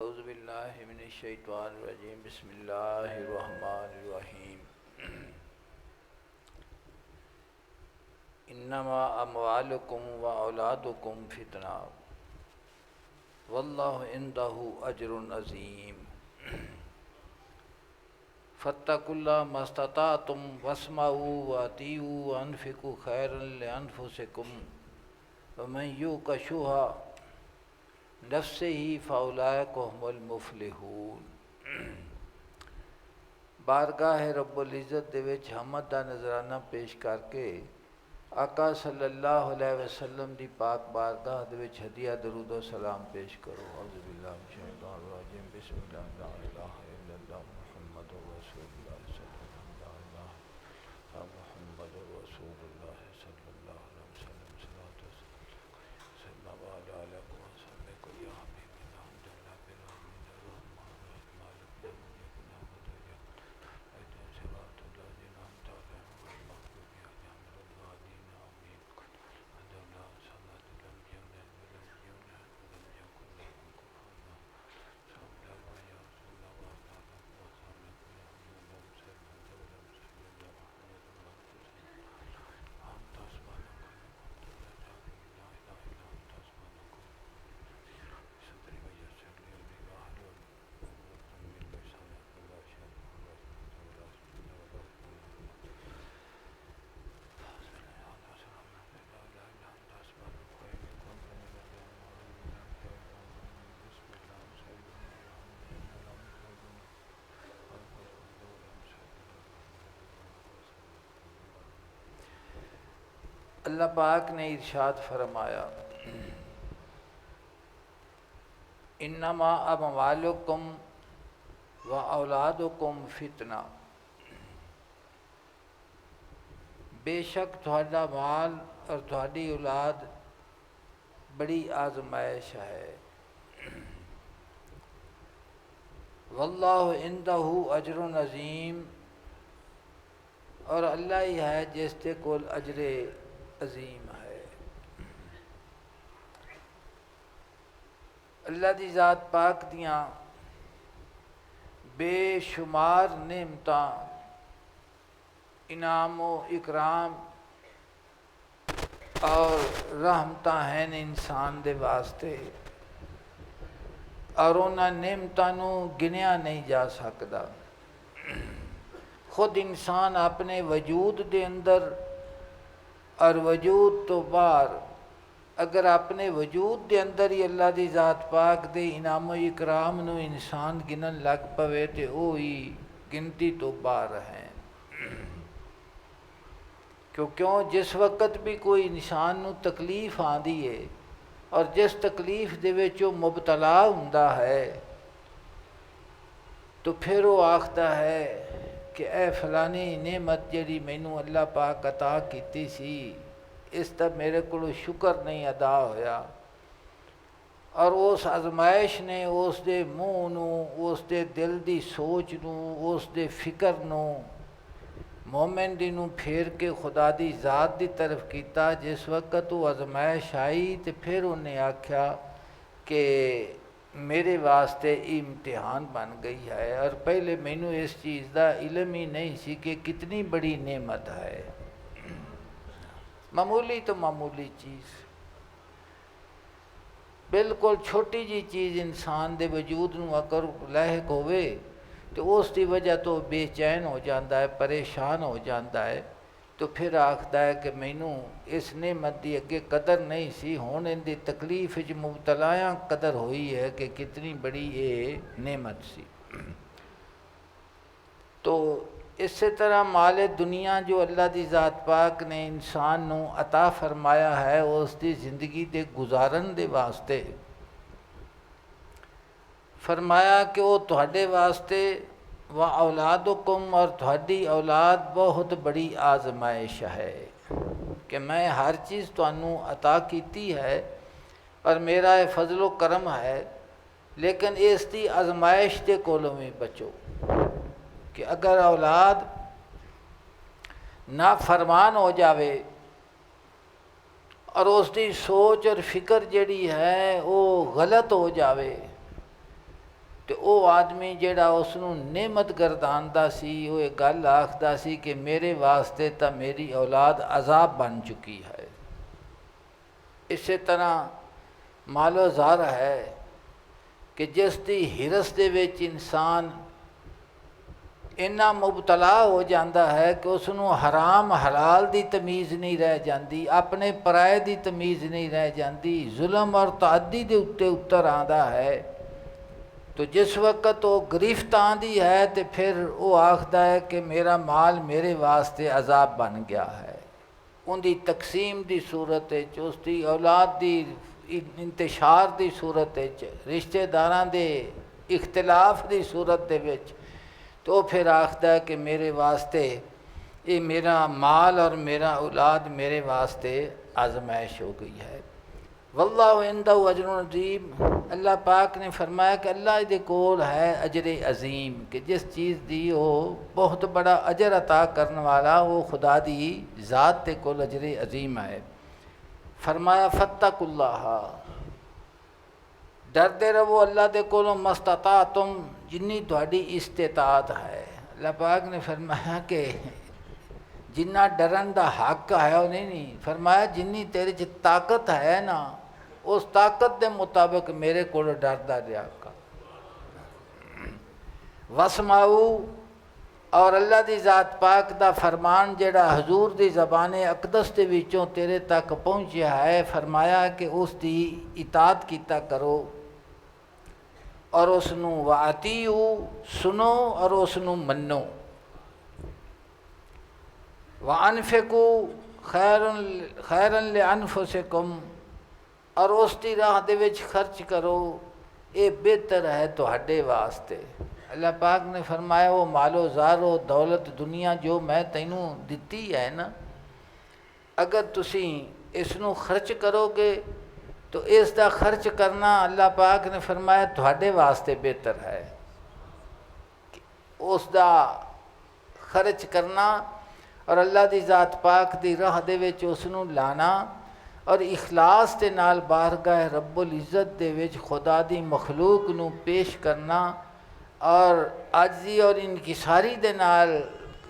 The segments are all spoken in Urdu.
اعوذ باللہ من الشیطان الرجیم بسم اللہ الرحمن الرحیم انما اموالکم و اولادکم فتنہ واللہ عندہ اجر عظیم فاتقوا اللہ ما استطعتم واسمعوا واطیعوا وانفقوا خیرا لانفسکم ومن یوق شح نفس ہی فاولئک هم المفلحون۔ بارگاہ رب العزت دے وچ حمد دا نذرانہ پیش کر کے آقا صلی اللہ علیہ وسلم دی پاک بارگاہ دے وچ ہدیہ درود و سلام پیش کرو۔ اعوذ باللہ من الشیطان الرجیم بسم اللہ لا الہ الا اللہ محمد رسول اللہ صلی اللہ علیہ وسلم محمد رسول اللہ صلی اللہ علیہ وسلم صلاۃ وسلم علیہ وسلم کو یا حبیب اللہ جل برحمتہ الرحمن مالک یوم الدین اهدنا الصراط الذین انعمت علیہم غیر المغضوب علیہم ولا الضالین آمین۔ اللہ صلی لم یلد ولم یولد ولم یکن له کفوا احد صلی اللہ یا رسول اللہ تعالی وسلم اللہ پاک نے ارشاد فرمایا انما اموالکم و اولادکم فتنہ، بے شک تہاڈا مال اور تہاڈی اولاد بڑی آزمائش ہے۔ واللہ عندہ اجر عظیم، اور اللہ ہی ہے جس کے کول اجر عظیم ہے۔ اللہ دی ذات پاک دیاں بے شمار نعمتاں، انعام و اکرام اور رحمتاں ہیں انسان دے واسطے، اور انہاں نعمتاں نو گنیا نہیں جا سکدا۔ خود انسان اپنے وجود دے اندر اور وجود تو باہر اگر اپنے وجود دے اندر ہی اللہ دی ذات پاک دے انعام و اکرام نو انسان گنن لگ پوے تے وہی گنتی تو باہر ہیں۔ کیوں جس وقت بھی کوئی انسان نو تکلیف آندی ہے اور جس تکلیف دے وچ وہ مبتلا ہوندا ہے تو پھر وہ آکھدا ہے کہ اے فلانی نعمت جڑی مینوں اللہ پاک عطا کیتی سی، اس دا میرے کو شکر نہیں ادا ہویا، اور اس آزمائش نے اس دے منہ نو، اس دے دل دی سوچ نو، اس دے فکر نو مومن دی نو پھیر کے خدا دی ذات دی طرف کیتا۔ جس وقت وہ آزمائش آئی تو پھر انہیں آکھیا کہ میرے واسطے امتحان بن گئی ہے، اور پہلے مینوں اس چیز دا علم ہی نہیں سی کہ کتنی بڑی نعمت ہے۔ معمولی تو معمولی چیز، بالکل چھوٹی جی چیز انسان دے وجود نو اگر لاحق ہوئے تو اس دی وجہ تو بے چین ہو جاندہ ہے، پریشان ہو جاندہ ہے، تو پھر آکھدا ہے کہ مینوں اس نعمت دی اگے قدر نہیں سی، ہون ان دی تکلیف وچ مبتلایاں قدر ہوئی ہے کہ کتنی بڑی یہ نعمت سی۔ تو اسی طرح مال دنیا جو اللہ دی ذات پاک نے انسان نو عطا فرمایا ہے اس دی زندگی دے گزارن دے واسطے، فرمایا کہ وہ تہاڈے واسطے و اولادکم، اور تہاڈی اولاد بہت بڑی آزمائش ہے کہ میں ہر چیز تانوں عطا کیتی ہے اور میرا یہ فضل و کرم ہے، لیکن اس دی آزمائش دے کولوں بھی بچو کہ اگر اولاد نافرمان ہو جاوے اور اس دی سوچ اور فکر جڑی ہے وہ غلط ہو جاوے تو وہ آدمی جڑا اس نوں نعمت گرداندا سی وہ ایک گل آکھدا سی کہ میرے واسطے تا میری اولاد عذاب بن چکی ہے۔ اسی طرح مال و زر ہے کہ جس دی ہرس دے وچ انسان اتنا مبتلا ہو جاتا ہے کہ اس نوں حرام حلال دی تمیز نہیں رہ جاندی، اپنے پرائے دی تمیز نہیں رہ جاندی، ظلم اور تعدی دے اتے اتر آندا ہے۔ تو جس وقت وہ گرفت آندی ہے تو پھر وہ آکھدا ہے کہ میرا مال میرے واسطے عذاب بن گیا ہے۔ ان دی تقسیم دی صورت وچ، اس دی اولاد دی انتشار دی صورت وچ، رشتہ داراں دے اختلاف دی صورت دے وچ، تو پھر آکھدا ہے کہ میرے واسطے یہ میرا مال اور میرا اولاد میرے واسطے آزمائش ہو گئی ہے۔ واللہ عندہ اجر عظیم، اللہ پاک نے فرمایا کہ اللہ دے کول ہے اجر عظیم، کہ جس چیز دی وہ بہت بڑا اجر عطا کرنے والا وہ خدا دی ذات دے کول اجر عظیم ہے۔ فرمایا فتقوا اللہ، ڈردے رہو اللہ دے کولوں مستطاعتم، جنی تہاڈی استطاعت ہے۔ اللہ پاک نے فرمایا کہ جنہ ڈرن دا حق ہے وہ نہیں، فرمایا جنی تیرے چ طاقت ہے نا اس طاقت دے مطابق میرے کو ڈردا رہا کر۔ واسمعوا، اور اللہ دی ذات پاک دا فرمان جڑا حضور دی زبان اقدس دے وچوں تیرے تک پہنچیا ہے، فرمایا کہ اس دی اطاعت کیتا کرو اور اس نوں وَأَطِیعُوا، سنو اور اس نوں منو۔ وَأَنفِقُوا خَيْرًا لِأَنفُسِكُمْ، اور اس دی راہ دے وچ خرچ کرو، یہ بہتر ہے تہاڈے واسطے۔ اللہ پاک نے فرمایا وہ مال و زر و دولت دنیا جو میں تینوں دتی ہے نا، اگر تسی اس نوں خرچ کرو گے تو اس دا خرچ کرنا اللہ پاک نے فرمایا تہاڈے واسطے بہتر ہے۔ اس دا خرچ کرنا اور اللہ دی ذات پاک دی راہ دے وچ اس نوں لانا اور اخلاص دے نال بارگاہ رب العزت دے وچ خدا دی مخلوق نوں پیش کرنا اور عاجزی اور انکساری دے نال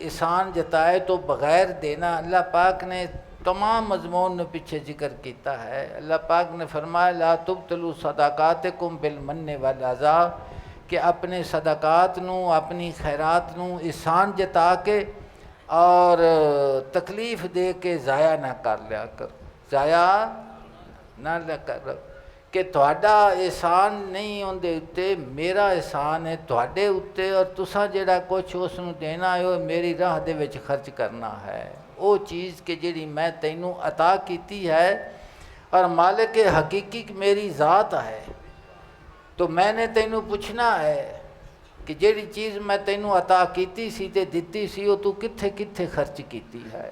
احسان جتائے تو بغیر دینا، اللہ پاک نے تمام مضمون نے پیچھے ذکر کیتا ہے۔ اللہ پاک نے فرمایا لا تبطلوا صدقاتکم بالمن والاذی، کہ اپنے صدقات نوں اپنی خیرات نوں احسان جتا کے اور تکلیف دے کے ضائع نہ کر لیا کر، ضائع نہ کر، کہ تہاڈا احسان نہیں اندے اتے، میرا احسان ہے تہاڈے اتے، اور تساں جڑا کچھ اس نوں دینا ہے وہ میری راہ دے وچ خرچ کرنا ہے، وہ چیز کہ جڑی میں تینوں عطا کیتی ہے، اور مالک حقیقی میری ذات ہے، تو میں نے تینوں پوچھنا ہے کہ جڑی چیز میں تینوں عطا کیتی سی تے دتی سی وہ تو کتھے کتھے خرچ کیتی ہے۔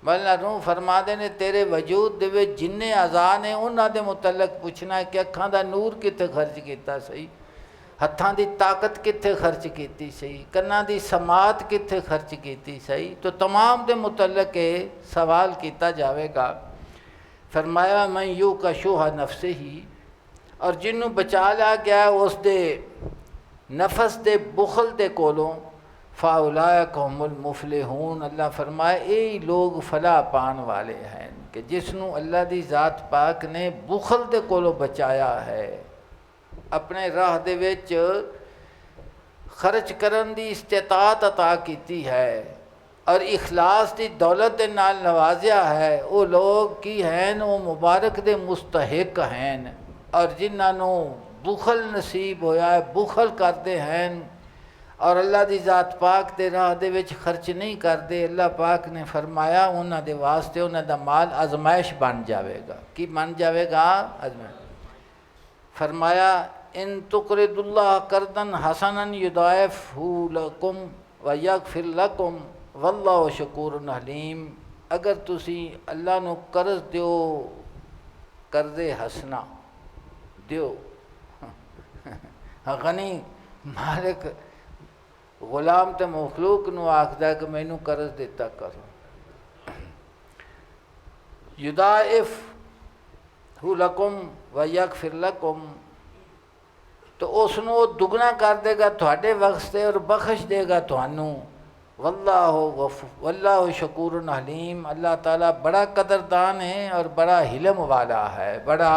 مولانا روح فرما دے نے تیرے وجود دے وچ جننے اعضاء نے انہاں دے متعلق پوچھنا ہے کہ اکھاں دا نور کتھے خرچ کیتا سی، ہتھاں دی طاقت کتھے خرچ کیتی سی، کناں دی سماعت کتھے خرچ کیتی سی، تو تمام دے متعلق سوال کیتا جاوے گا۔ فرمایا من یوق شح نفسہ، اور جنوں بچا لیا گیا اس دے نفس دے بخل دے کولوں، فاولئک هم المفلحون، اللہ فرمائے یہی لوگ فلاح پان والے ہیں کہ جس نوں اللہ دی ذات پاک نے بخل دے کولوں بچایا ہے، اپنے راہ دے وچ خرچ کرن دی استطاعت عطا کیتی ہے اور اخلاص دی دولت دے نال نوازیا ہے، وہ لوگ کی ہیں وہ مبارک دے مستحق ہیں، اور جنہاں نوں بخل نصیب ہویا ہے بخل کردے ہیں اور اللہ دی ذات پاک دے راہ دے وچ خرچ نہیں کردے، اللہ پاک نے فرمایا انہاں دے واسطے انہاں دا مال آزمائش بن جاوے گا۔ کی بن جاوے گا؟ آزمائش۔ فرمایا ان تقرض اللہ قرضا حسنا یضاعفہ لکم ویغفر لکم واللہ شکور حلیم، اگر تسی اللہ نو قرض دیو، قرض حسنا دیو، غنی مالک غلام تے مخلوق نو آکھدا ہے کہ مینوں قرض دیتا کرو، یضاعف لکم ویغفر لکم، تو اس ਨੂੰ ਉਹ ਦੁੱਗਣਾ ਕਰ ਦੇਗਾ ਤੁਹਾਡੇ ਵਾਸਤੇ اور ਬਖਸ਼ ਦੇਗਾ ਤੁਹਾਨੂੰ। واللہ شکور حلیم، اللہ تعالیٰ بڑا قدردان ہے اور بڑا حلم والا ہے، بڑا۔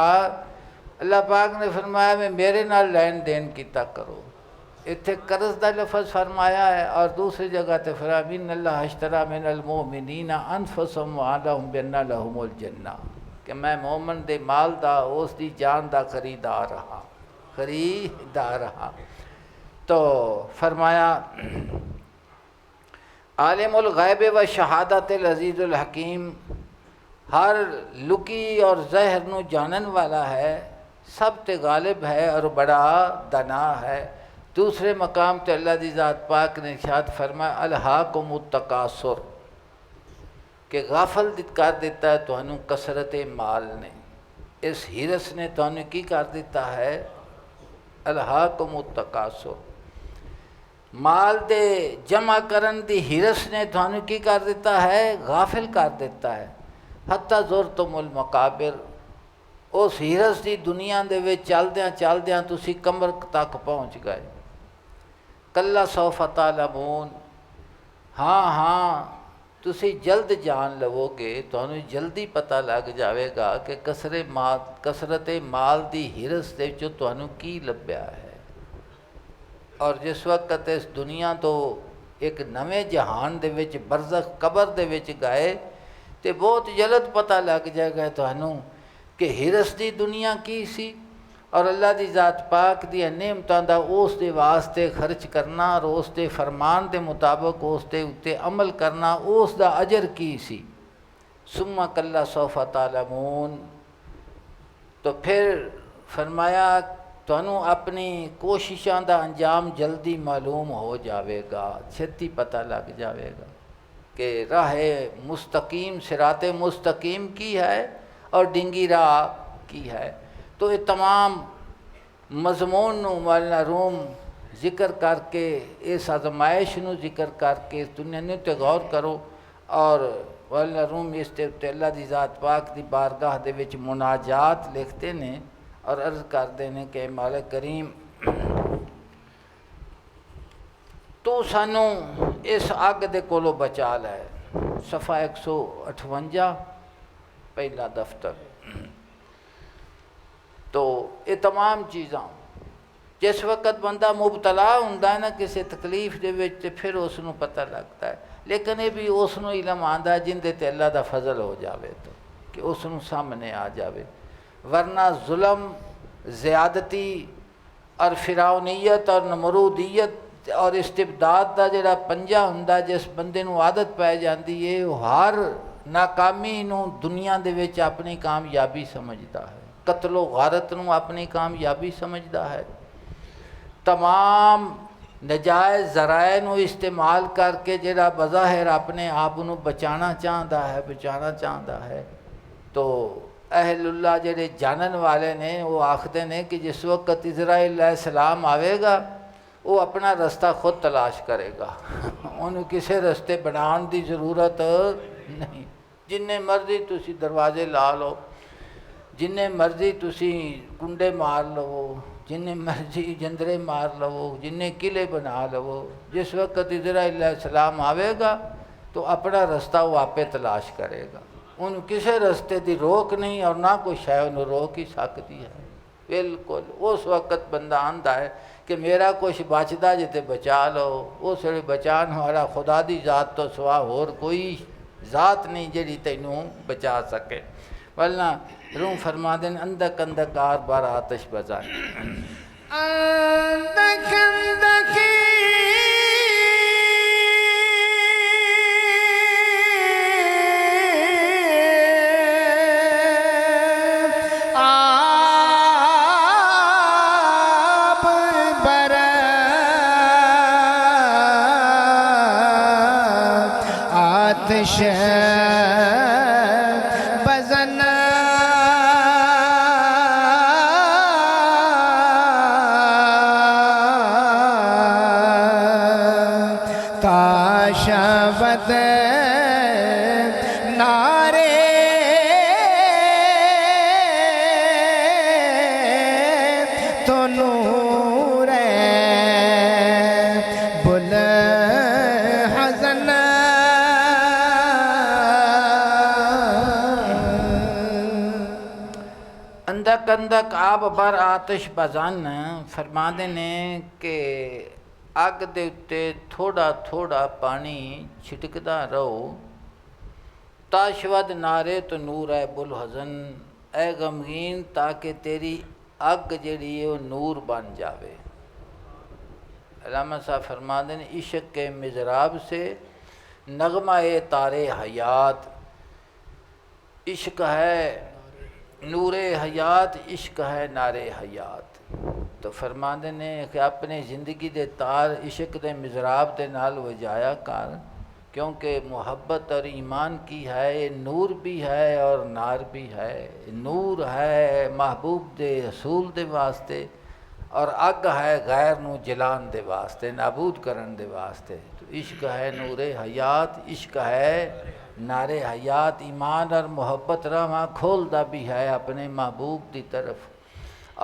اللہ پاک نے فرمایا میں میرے نال لین دین کیتا کرو، اتنے قرض دا لفظ فرمایا ہے، اور دوسری جگہ تے فرمایا ان اللہ اشتری من المؤمنین انفسهم واموالهم بان لهم الجنہ، کہ میں مومن دے مال دا اس دی جان دا خریدار رہا۔ تو فرمایا عالم الغیب و شہادت العزیز الحکیم، ہر لکی اور ظاہر نو جانن والا ہے، سب تے غالب ہے اور بڑا دنا ہے۔ دوسرے مقام تے اللہ دی ذات پاک نے ارشاد فرمایا الہاکم التکاثر، کہ غافل کر دیتا ہے تانوں کثرت مال نے، اس ہرس نے تانوں کی کر دیتا ہے؟ الہاکم التکاثر، مال دے جمع کرن دی ہرس نے تھانوں کی کر دیتا ہے؟ غافل کر دیتا ہے۔ حتی زرتم المقابر، اس ہرس دی دنیا دے وچ چلدیاں تسی کمر تک پہنچ گئے۔ کلا سوف تعلمون، ہاں تسی جلد جان لو گے، تھانوں جلدی پتہ لگ جاوے گا کہ کثرت مال دی ہرس دے وچوں تھانوں کی لبھیا ہے۔ اور جس وقت اس دنیا تو ایک نویں جہان دے وچ برزخ قبر دے وچ گئے تے بہت جلد پتہ لگ جائے گا تانوں کہ ہرس دی دنیا کی سی، اور اللہ دی ذات پاک دی نعمتاں دا اس دے واسطے خرچ کرنا اور اس دے فرمان دے مطابق اس دے اتے عمل کرنا، اس دا اجر کی سی۔ ثم کلا سوف تعلمون، تو پھر فرمایا تانوں اپنی کوششاں دا انجام جلدی معلوم ہو جاوے گا، چھتی پتہ لگ جاوے گا کہ راہ مستقیم، صراط مستقیم کی ہے اور ڈنگی راہ کی ہے۔ تو یہ تمام مضمون نو مولانا روم ذکر کر کے، اس آزمائش نو ذکر کر کے اس دنیا نے تے غور کرو، اور مولانا روم اس تے اللہ دی ذات پاک دی بارگاہ دے وچ مناجات لکھتے نے اور عرض کرتے ہیں کہ مالک کریم تو سانوں اس اگ دے کولو بچا لے۔ صفحہ 158 پہلا دفتر۔ تو یہ تمام چیزاں جس وقت بندہ مبتلا ہوندا ہے نا کسی تکلیف دے وچ، تے پھر اس نو پتہ لگتا ہے، لیکن یہ بھی اس نو علم آندا ہے جن دے تے اللہ دا فضل ہو جاوے، تو کہ اس نو سامنے آ جاوے، ورنہ ظلم، زیادتی اور فرعونیت اور نمرودیت اور استبداد دا جڑا پنجہ ہوندا جس بندے نو عادت پہ جاندی ہے، وہ ہر ناکامی نو دنیا دے وچ اپنی کامیابی سمجھدا ہے، قتل و غارت نو اپنی کامیابی سمجھدا ہے، تمام نجائز ذرائع نو استعمال کر کے جڑا بظاہر اپنے آپ نو بچانا چاہتا ہے۔ تو اہل اللہ جڑے جانن والے نے وہ آخدے نے کہ جس وقت اسرائیل علیہ السلام آوے گا وہ اپنا رستہ خود تلاش کرے گا، انہوں کسی رستے بنان دی ضرورت نہیں۔ جننے مرضی تسی دروازے لا لو، جننے مرضی تسی کنڈے مار لو، جننے مرضی جندرے مار لو، جننے قلعے بنا لو، جس وقت اسرائیل علیہ السلام آوے گا تو اپنا رستہ وہ آپے تلاش کرے گا، ان کسی رستے دی روک نہیں، اور نہ کوئی شے انہوں روک ہی سکتی ہے۔ بالکل اس وقت بندہ آندا ہے کہ میرا کچھ بچدا جے تے بچا لو، اس ویلے بچان والا خدا دی ذات تو سوا ہور کوئی ذات نہیں جڑی تینوں بچا سکے۔ ورنہ روم فرما دین اندک اندک آر بار آتش بزائیں، اندک اندک آتش بزن تاشبد نارے تو نور اندک اندک آب بر آتش بزن فرماندے نے کہ اگ دے اتے تھوڑا تھوڑا پانی چھٹکدا رہو، تاشود نارے تو نور ہے بلحزن، اے غمگین تاکہ تیری اگ جڑی ہے وہ نور بن جاوے۔ علامہ صاحب فرماندے نے عشق کے مضراب سے نغمہ تارے حیات، عشق ہے نور حیات، عشق ہے نار حیات۔ تو فرماندے نے کہ اپنے زندگی دے تار عشق دے مضراب دے نال وجایا کر، کیونکہ محبت اور ایمان کی ہے، یہ نور بھی ہے اور نار بھی ہے۔ نور ہے محبوب دے رسول دے واسطے، اور اگ ہے غیر نو جلان دے واسطے، نابود کرن دے واسطے۔ تو عشق ہے نور حیات، عشق ہے نار حیات، ایمان اور محبت راہ کھولدا بھی ہے اپنے محبوب دی طرف،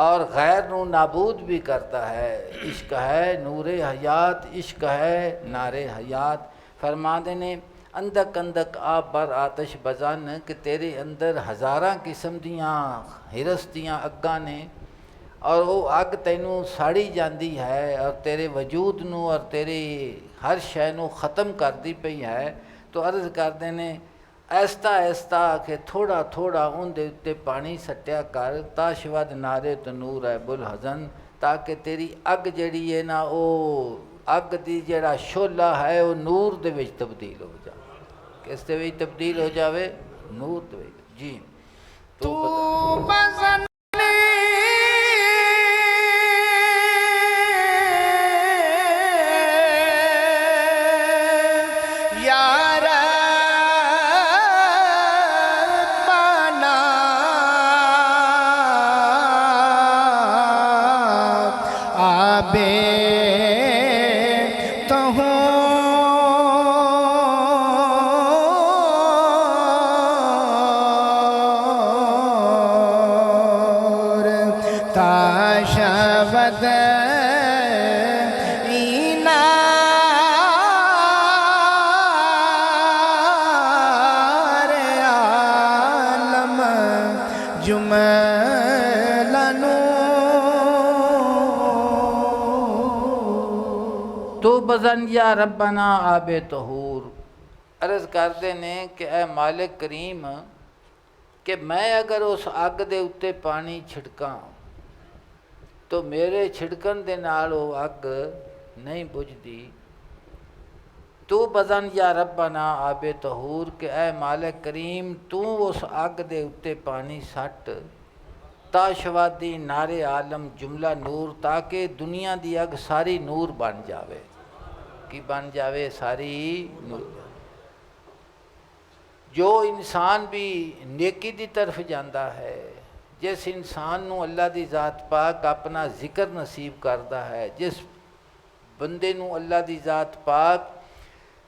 اور غیر نو نابود بھی کرتا ہے۔ عشق ہے نور حیات، عشق ہے نار حیات۔ فرماندے نے اندک اندک آپ بر آتش بزن کہ تیرے اندر ہزاراں قسم دیاں ہرس دیاں اگاں نے، اور وہ اگ تینوں ساڑی جاندی ہے اور تیرے وجود نو اور تیری ہر شے نو ختم کردی پئی ہے۔ تو عرض کردے نے ایستا ایستا کہ تھوڑا تھوڑا ان دے اتے پانی سٹیا کر، تاشود نارے تو نور ہے بلحزن، تاکہ تیری اگ جڑی ہے نا او اگ دی جڑا شعلہ ہے وہ نور دے وچ تبدیل ہو جائے۔ کس دے وچ تبدیل ہو جاوے؟ نور دے وچ۔ جی تو بزن یار بنا آبے تو تاشود اینار عالم جملنو تو بزن یا ربنا آب طہور۔ عرض کردے نے کہ اے مالک کریم کہ میں اگر اس اگ دے اتے پانی چھڑکاں تو میرے چھڑکن دے نال وہ اگ نہیں بجھدی۔ تو بزن یا ربنا آب طہور کہ اے مالک کریم تو اس اگ دے اتے پانی سٹ، تاشوادی نار عالم جملہ نور، تاکہ دنیا دی اگ ساری نور بن جاوے۔ کی بن جاوے؟ ساری نور۔ جو انسان بھی نیکی دی طرف جاندہ ہے، جس انسان نو اللہ دی ذات پاک اپنا ذکر نصیب کردا ہے، جس بندے نو اللہ دی ذات پاک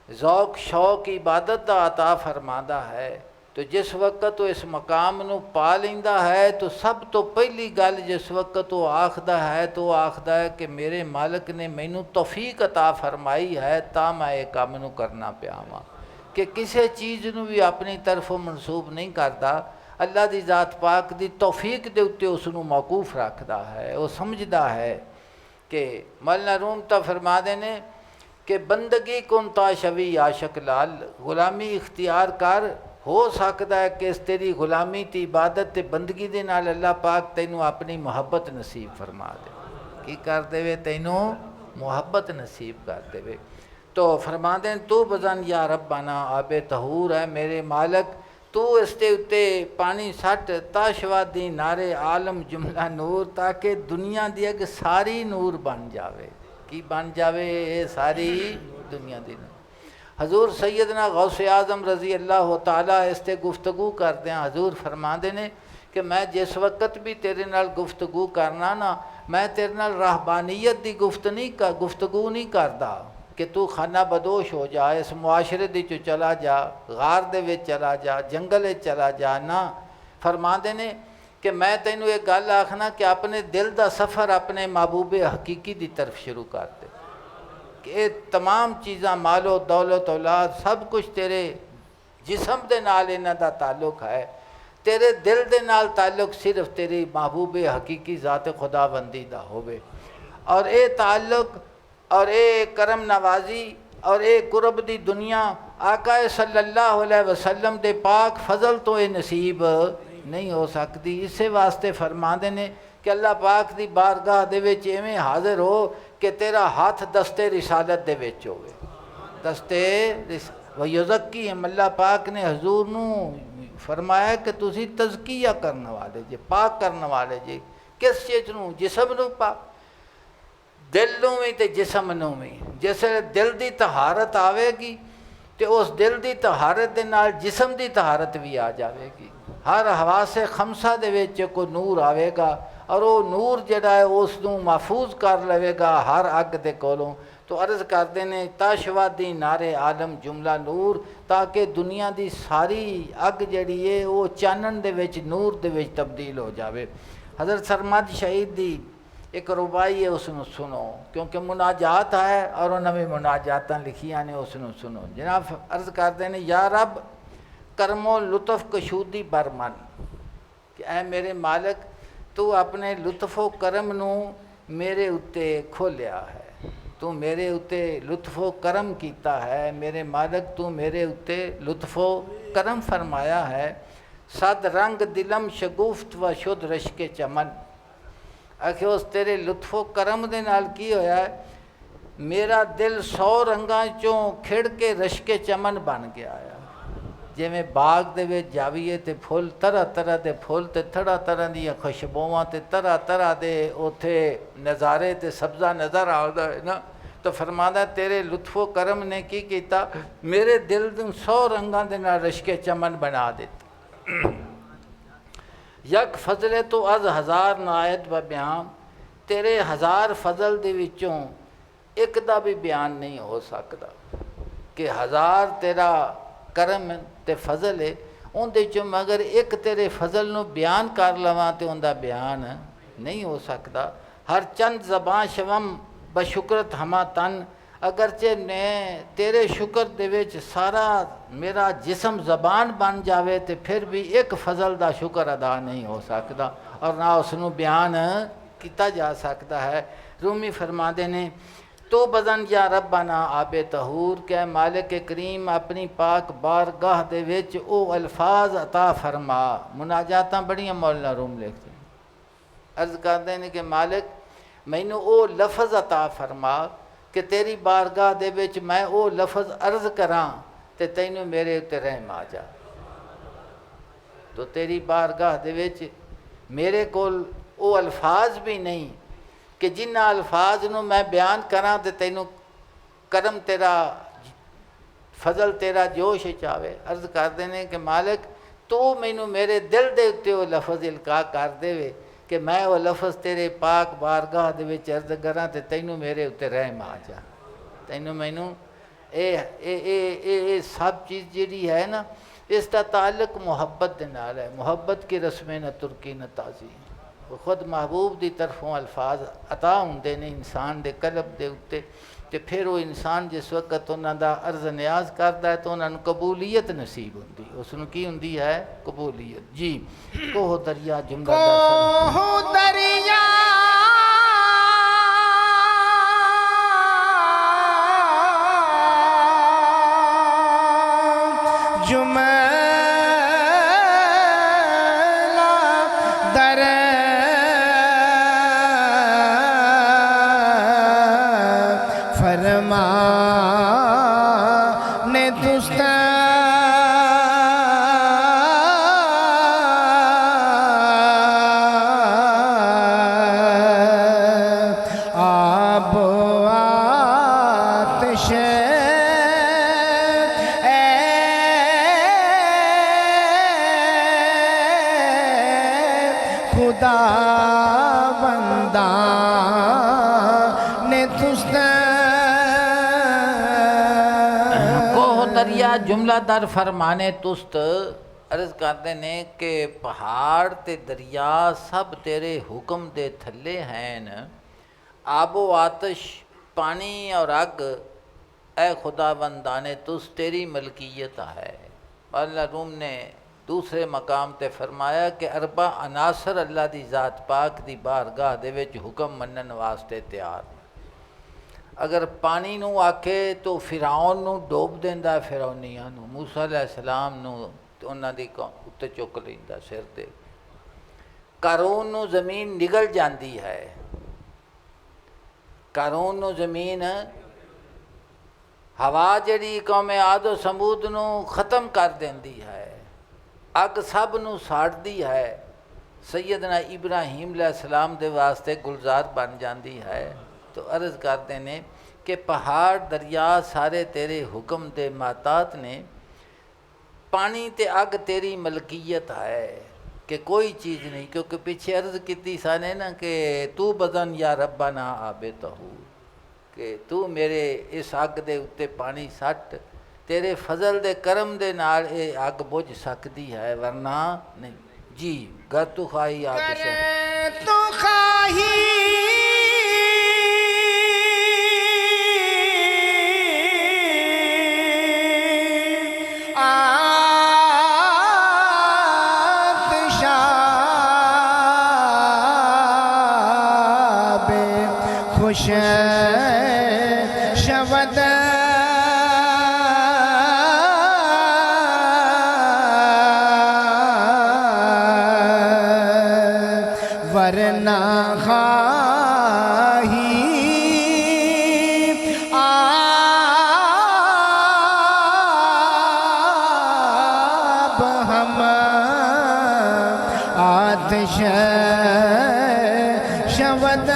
ذوق شوق عبادت دا عطا فرماندا ہے، تو جس وقت وہ اس مقام نو پا لیندا ہے تو سب تو پہلی گل جس وقت وہ آکھدا ہے تو وہ آکھدا ہے کہ میرے مالک نے مینوں توفیق عطا فرمائی ہے تا میں یہ کام نو کرنا پیا ہاں، کہ کسی چیز نو بھی اپنی طرفوں منسوب نہیں کردا، اللہ دی ذات پاک دی توفیق دے اتے اس نو موقوف رکھدا ہے۔ وہ سمجھدا ہے کہ مولانا روم تا فرما دینے کہ بندگی کن تا شوی عاشق لال، غلامی اختیار کر، ہو سکتا ہے کہ اس تیری غلامی تی عبادت تے بندگی دے نال اللہ پاک تینوں اپنی محبت نصیب فرما دے۔ کی کر دے وے؟ تینوں محبت نصیب کر دے وے۔ تو فرما دیں تو بزن یا ربنا آب طہور، ہے میرے مالک تو اس تے اتے پانی سٹ، تاشوادی نارے عالم جملہ نور، تاکہ دنیا دی اگ ساری نور بن جاوے۔ کی بن جاوے؟ ساری دنیا دی نور۔ حضور سیدنا غوث اعظم رضی اللہ تعالیٰ اس تے گفتگو کرتے ہیں، حضور فرماندے نے کہ میں جس وقت بھی تیرے نال گفتگو کرنا نا، میں تیرے نال رہبانیت دی گفتگو نہیں کردا کہ تو خانہ بدوش ہو جا، اس معاشرے دی چو چلا جا، غار دے وچ چلا جا، جنگل وچ چلا جا، نہ فرماندے نے کہ میں تینوں ایک گل آکھنا کہ اپنے دل دا سفر اپنے محبوب حقیقی دی طرف شروع کر دے، کہ تمام چیزاں مال و دولت اولاد سب کچھ تیرے جسم دے نال انہاں دا تعلق ہے، تیرے دل دے نال تعلق صرف تیری محبوب حقیقی ذات خداوندی دا ہوئے، اور اے تعلق اور اے کرم نوازی اور اے قرب دی دنیا آقا صلی اللہ علیہ وسلم دے پاک فضل تو اے نصیب نہیں ہو سکتی۔ اسے واسطے فرماندے نے کہ اللہ پاک دی بارگاہ دے وچ ایویں حاضر ہو کہ تیرا ہاتھ دستے رسالت دے وچ ہوئے، دستے وَيُزَكِّيهِمْ، اللہ پاک نے حضور نو فرمایا کہ تسی تزکیہ کرنے والے جے، پاک کرنے والے جے، کس چیز نو؟ جسم نو پاک، دل نو بھی تے جسم نو بھی۔ جس دل دی طہارت آوے گی تے اس دل دی طہارت دے نال جسم دی طہارت بھی آ جاوے گی۔ ہر حواس خمسہ دے وچ کو نور آوے گا، اور وہ نور جڑا ہے اس نو محفوظ کر لے گا ہر اگ دے کولوں۔ تو عرض کردے نے تاشوادی نارے عالم جملہ نور، تاکہ دنیا دی ساری اگ جڑی ہے وہ چانن دے وچ نور دے وچ تبدیل ہو جاوے۔ حضرت سرمد شہید دی ایک ربائی ہے، اس نو سنو، کیونکہ مناجات ہے اور انہوں نے مناجاتاں لکھیاں نے، اس نو سنو۔ جناب عرض کردے نے یا رب کرم و لطف کشودی برمن، کہ اے میرے مالک تو اپنے لطف و کرم نو میرے اتے کھولیا ہے، تو میرے اتے لطف و کرم کیتا ہے، میرے مالک تو میرے اتے لطف و کرم فرمایا ہے۔ صد رنگ دلم شگوفت و شد رشک چمن، آخر اس تیرے لطف و کرم دے نال کی ہویا ہے، میرا دل 100 رنگاں چوں کھڑ کے رشک چمن بن گیا ہے۔ جے میں باغ دے وچ جاویے تے پھول طرح طرح دے پھول تے طرح طرح دی خوشبوواں تے طرح طرح دے اوتھے نظارے تے سبزہ نظر آؤدا ہے نا، تو فرمادا تیرے لطف و کرم نے کی کیتا، میرے دل دے 100 رنگاں دے نال رشک چمن بنا دیتا۔ یک فضل تو از ہزار نایت و بیان، تیرے 1000 فضل دے وچوں ایک دا بھی بیان نہیں ہو سکتا، کہ 1000 تیرا کرم تے فضل ہے، ان دے چوں مگر ایک تیرے فضل نو بیان کر لواں تے ان دا بیان نہیں ہو سکتا۔ ہر چند زبان شوم بشکرت ہما تن، اگرچہ میں تیرے شکر دے وچ سارا میرا جسم زبان بن جاوے تے پھر بھی ایک فضل دا شکر ادا نہیں ہو سکتا، اور نہ اس نو بیان کیتا جا سکتا ہے۔ رومی فرماندے نے تو بزن یا ربنا آب طہور، کہ مالک کریم اپنی پاک بارگاہ دے وچ او الفاظ عطا فرما۔ مناجاتاں بڑیاں مولانا روم لکھتے ہیں، عرض کردے نے کہ مالک مینوں او لفظ عطا فرما کہ تیری بارگاہ دے وچ میں او لفظ عرض کراں تے تینوں میرے اتے رحم آ جا۔ تو تیری بارگاہ دے وچ میرے کول او الفاظ بھی نہیں کہ جنہ الفاظ نو میں بیان کراں تے تینوں کرم تیرا فضل تیرا جوش چاوے۔ عرض کردے نے کہ مالک تو مینوں میرے دل دے اتے وہ لفظ القاء کر دے وے کہ میں وہ لفظ تیرے پاک بارگاہ دے وچ عرض کراں تے تینوں میرے اتے رحم آ جا۔ تینوں مینوں اے سب چیز جڑی ہے نا، اس کا تعلق محبت دے نال ہے۔ محبت کی رسمیں نہ ترکی نہ تعظیم، خود محبوب دی طرفوں الفاظ عطا ہوندے نے انسان دے قلب دے اتے، تے پھر وہ انسان جس وقت انہاں دا عرض نیاز کردا ہے تو انہاں نوں قبولیت نصیب ہوندی، اس نوں کی ہوندی ہے؟ قبولیت۔ جی کوہ دریا جملہ کوہ دریا جملہ در فرما نے دوست آب و آتش خدا بندہ نے تست کوہ دریا جملہ در فرمانے تست، عرض کرتے ہیں کہ پہاڑ تے دریا سب تیرے حکم دے تھلے ہیں، آب و آتش پانی اور اگ اے خدا بندانے تس تیری ملکیت ہے۔ مولانا روم نے دوسرے مقام تے فرمایا کہ اربع عناصر اللہ دی ذات پاک دی بارگاہ دے وچ حکم منن واسطے تیار۔ اگر پانی نو آکھے تو فرعون نو ڈوب دیندا فرعونیاں نو، موسیٰ علیہ السلام نو انہاں دی اُتے چک لیندا سر تے۔ قارون نو زمین نگل جاندی ہے، قارون نو زمین ہوا جڑی قوم عاد و سمود نو ختم کر دیندی ہے، اگ سب نو ساڑدی ہے، سیدنا ابراہیم علیہ السلام دے واسطے گلزار بن جاندی ہے۔ تو عرض کرتے ہیں کہ پہاڑ دریا سارے تیرے حکم دے محتاط نے، پانی تے اگ تیری ملکیت ہے کہ کوئی چیز نہیں، کیونکہ پیچھے عرض کیتی سانے نا کہ تو بدن یا ربنا آبتہو، کہ تو میرے اس اگ دے اتے پانی سٹ، تیرے فضل دے کرم دے نال اے اگ بجھ سکتی ہے ورنہ نہیں۔ جی گر تو خواہی آتش ہے تو خواہی خوش شود ورنہ خواہی آب ہم آتش شود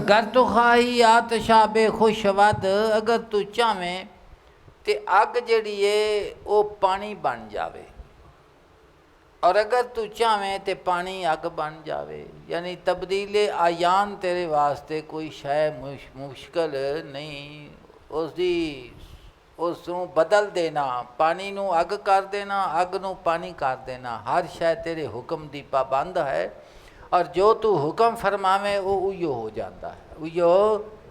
گر تو خواہی آتشا بے خوش ود، اگر تو چاہیں تے اگ جڑی ہے وہ پانی بن جاوے، اور اگر تو چاہیں تے پانی اگ بن جاوے، یعنی تبدیل آیان تیرے واسطے کوئی شے مشکل نہیں، اس نو بدل دینا، پانی نو اگ کر دینا، اگ نو پانی کر دینا، ہر شے تیرے حکم دی پابند ہے، اور جو تو حکم فرماویں وہ اویو ہو جاتا ہے، اویو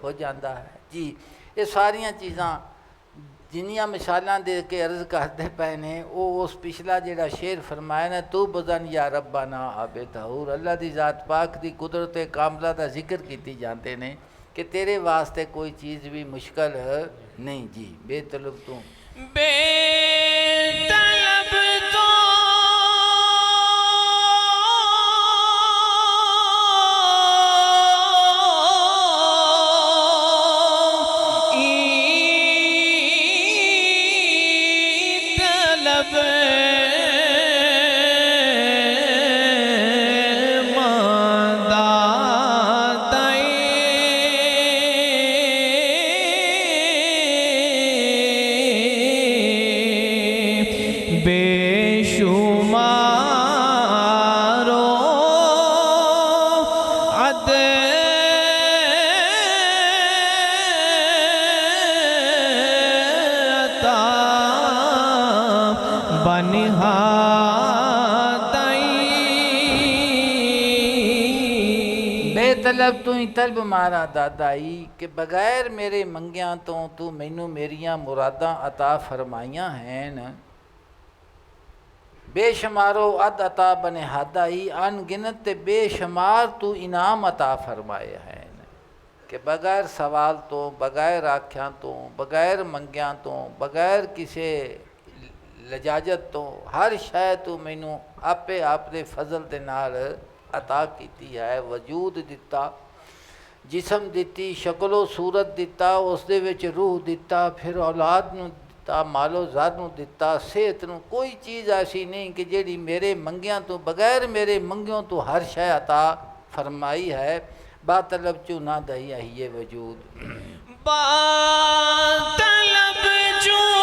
ہو جاتا ہے۔ جی یہ ساریاں چیزاں جنیاں مثالاں دے کے عرض کرتے پے نے، وہ اس پچھلا جڑا شعر فرمایا نا تو بدن یا ربنا آب طہور، اللہ دی ذات پاک دی قدرت کاملہ دا ذکر کیتی جاتے نے کہ تیرے واسطے کوئی چیز بھی مشکل نہیں۔ جی بے طلب تو بے طلب تو طلب تو ہی طلب مارا دادائی، کہ بغیر میرے منگیاں تو مینوں میریاں مراداں عطا فرمائیاں ہیں، بے شمارو عد عطا بنے ہدائی، ان گنت تے بے شمار تو انعام عطا فرمائے ہیں، کہ بغیر سوال تو، بغیر آکھیاں تو، بغیر منگیاں تو، بغیر کسے لجاجت تو، ہر شے تو مینوں آپے آپ دے فضل دے نال عطا کیتی ہے، وجود دتا، جسم دتی، شکل و صورت دتا، اس دے وچ روح دتا، پھر اولاد نو دتا، مال و زر نو دتا، صحت نو، کوئی چیز ایسی نہیں کہ جیڑی میرے منگیاں تو، بغیر میرے منگیوں تو ہر شے عطا فرمائی ہے، با طلب چوں نہ دہی اہیے وجود، با طلب چوں